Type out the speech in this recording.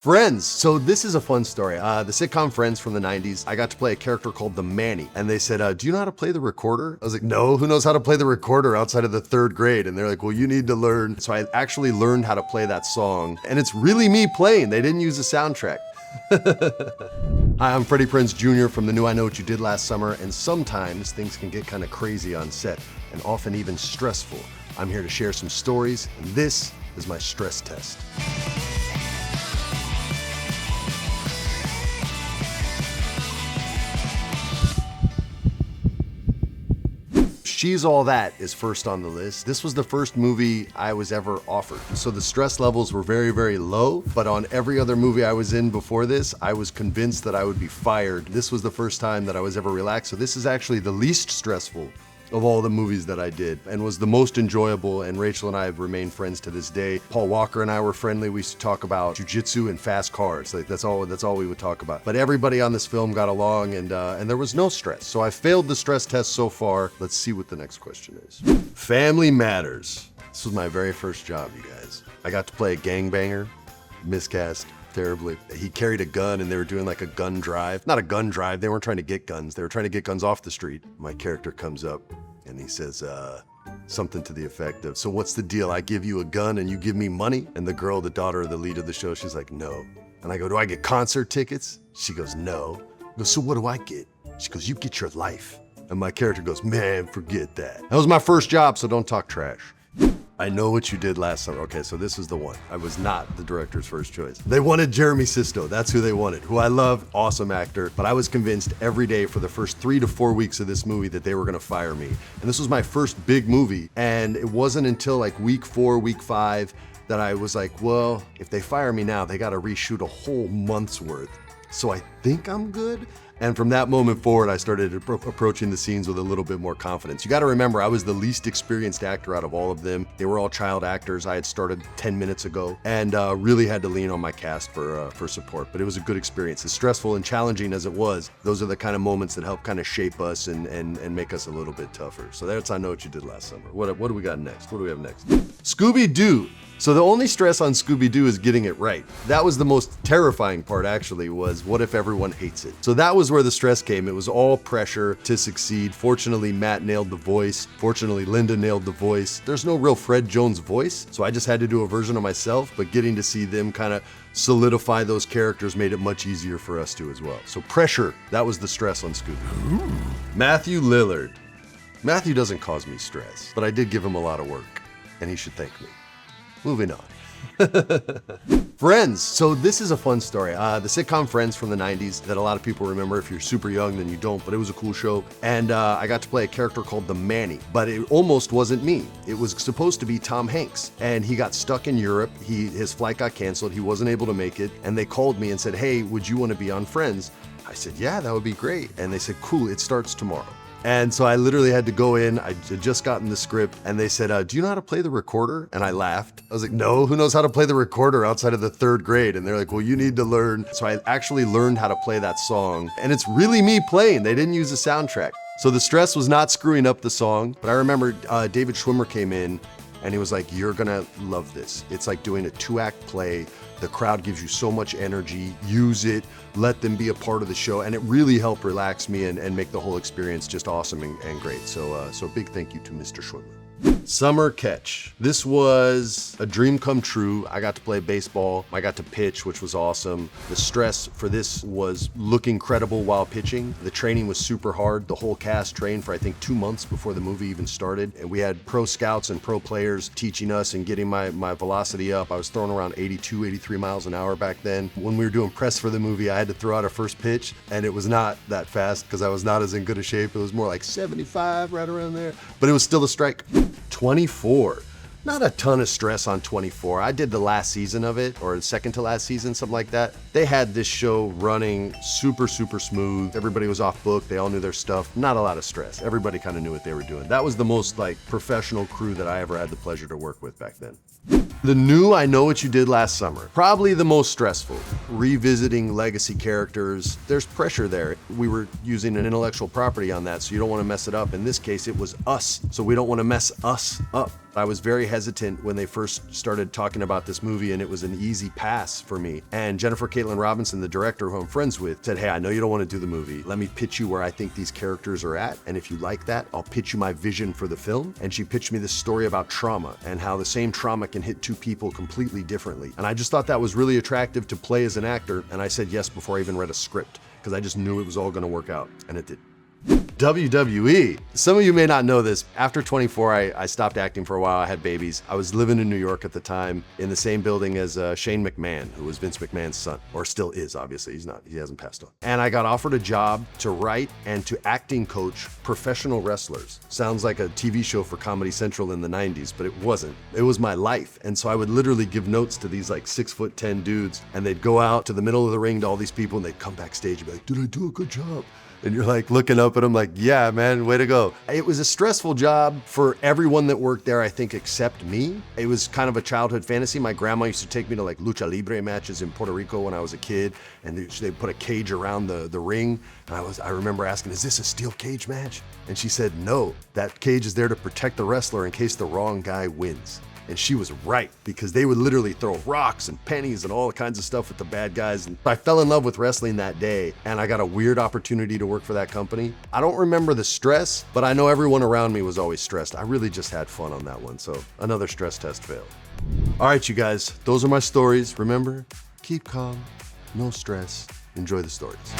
Friends. So this is a fun story. The sitcom Friends from the 90s, I got to play a character called the Manny. And they said, do you know how to play the recorder? I was like, no, who knows how to play the recorder outside of the 3rd grade? And they're like, well, you need to learn. So I actually learned how to play that song. And it's really me playing. They didn't use a soundtrack. Hi, I'm Freddie Prinze Jr. from the new I Know What You Did Last Summer. And sometimes things can get kind of crazy on set and often even stressful. I'm here to share some stories, and this is my stress test. She's All That is first on the list. This was the first movie I was ever offered. So the stress levels were very, very low, but on every other movie I was in before this, I was convinced that I would be fired. This was the first time that I was ever relaxed. So this is actually the least stressful of all the movies that I did and was the most enjoyable, and Rachel and I have remained friends to this day. Paul Walker and I were friendly. We used to talk about jujitsu and fast cars. Like that's all we would talk about. But everybody on this film got along, and there was no stress. So I failed the stress test so far. Let's see what the next question is. Family Matters. This was my very first job, you guys. I got to play a gangbanger, miscast terribly. He carried a gun and they were doing like a gun drive. Not a gun drive, they weren't trying to get guns. They were trying to get guns off the street. My character comes up and he says, something to the effect of, so what's the deal? I give you a gun and you give me money? And the girl, the daughter of the lead of the show, she's like, no. And I go, do I get concert tickets? She goes, no. I go, so what do I get? She goes, you get your life. And my character goes, man, forget that. That was my first job, so don't talk trash. I Know What You Did Last Summer. Okay, so this is the one. I was not the director's first choice. They wanted Jeremy Sisto. That's who they wanted, who I love, awesome actor. But I was convinced every day for the first 3 to 4 weeks of this movie that they were gonna fire me. And this was my first big movie. And it wasn't until like week 4, week 5 that I was like, well, if they fire me now, they gotta reshoot a whole month's worth. So I think I'm good. And from that moment forward, I started approaching the scenes with a little bit more confidence. You gotta remember, I was the least experienced actor out of all of them. They were all child actors. I had started 10 minutes ago and really had to lean on my cast for support. But it was a good experience. As stressful and challenging as it was, those are the kind of moments that help kind of shape us and make us a little bit tougher. So that's I Know What You Did Last Summer. What do we got next? What do we have next? Scooby Doo. So the only stress on Scooby Doo is getting it right. That was the most terrifying part, actually, was what if everyone hates it? So that was where the stress came. It was all pressure to succeed. Fortunately, Matt nailed the voice. Fortunately, Linda nailed the voice. There's no real Fred Jones voice, so I just had to do a version of myself, but getting to see them kind of solidify those characters made it much easier for us to as well. So pressure, that was the stress on Scooby. Ooh. Matthew Lillard. Matthew doesn't cause me stress, but I did give him a lot of work, and he should thank me. Moving on. Friends. So this is a fun story. The sitcom Friends from the 90s that a lot of people remember. If you're super young, then you don't, but it was a cool show. And I got to play a character called the Manny, but it almost wasn't me. It was supposed to be Tom Hanks, and he got stuck in Europe. His flight got canceled. He wasn't able to make it, and they called me and said, hey, would you want to be on Friends? I said, yeah, that would be great. And they said, cool, it starts tomorrow. And so I literally had to go in. I had just gotten the script and they said, do you know how to play the recorder? And I laughed. I was like, no, who knows how to play the recorder outside of the 3rd grade? And they're like, well, you need to learn. So I actually learned how to play that song, and it's really me playing. They didn't use a soundtrack. So the stress was not screwing up the song. But I remember David Schwimmer came in and he was like, you're gonna love this. It's like doing a 2-act play. The crowd gives you so much energy. Use it, let them be a part of the show. And it really helped relax me and make the whole experience just awesome and great. So big thank you to Mr. Schwimmer. Summer Catch. This was a dream come true. I got to play baseball. I got to pitch, which was awesome. The stress for this was look incredible while pitching. The training was super hard. The whole cast trained for I think 2 months before the movie even started. And we had pro scouts and pro players teaching us and getting my velocity up. I was throwing around 82, 83 miles an hour back then. When we were doing press for the movie, I had to throw out a first pitch, and it was not that fast because I was not as in good a shape. It was more like 75, right around there. But it was still a strike. 24. Not a ton of stress on 24. I did the last season of it, or the second to last season, something like that. They had this show running super, super smooth. Everybody was off book. They all knew their stuff. Not a lot of stress. Everybody kind of knew what they were doing. That was the most like professional crew that I ever had the pleasure to work with back then. The new I Know What You Did Last Summer. Probably the most stressful. Revisiting legacy characters. There's pressure there. We were using an intellectual property on that, so you don't want to mess it up. In this case, it was us, so we don't want to mess us up. I was very hesitant when they first started talking about this movie, and it was an easy pass for me. And Jennifer Caitlin Robinson, the director who I'm friends with, said, hey, I know you don't want to do the movie. Let me pitch you where I think these characters are at, and if you like that, I'll pitch you my vision for the film. And she pitched me this story about trauma and how the same trauma can hit two people completely differently. And I just thought that was really attractive to play as an actor, and I said yes before I even read a script, because I just knew it was all gonna work out, and it did. WWE. Some of you may not know this. After 24, I stopped acting for a while. I had babies. I was living in New York at the time in the same building as Shane McMahon, who was Vince McMahon's son, or still is, obviously. He hasn't passed on. And I got offered a job to write and to acting coach professional wrestlers. Sounds like a TV show for Comedy Central in the 90s, but it wasn't. It was my life. And so I would literally give notes to these like 6'10" dudes, and they'd go out to the middle of the ring to all these people, and they'd come backstage and be like, did I do a good job? And you're like looking up at them like, yeah, man, way to go. It was a stressful job for everyone that worked there, I think, except me. It was kind of a childhood fantasy. My grandma used to take me to like lucha libre matches in Puerto Rico when I was a kid, and they put a cage around the ring. And I remember asking, is this a steel cage match? And she said, no, that cage is there to protect the wrestler in case the wrong guy wins. And she was right, because they would literally throw rocks and pennies and all kinds of stuff at the bad guys. And I fell in love with wrestling that day, and I got a weird opportunity to work for that company. I don't remember the stress, but I know everyone around me was always stressed. I really just had fun on that one, so another stress test failed. All right, you guys, those are my stories. Remember, keep calm, no stress, enjoy the stories.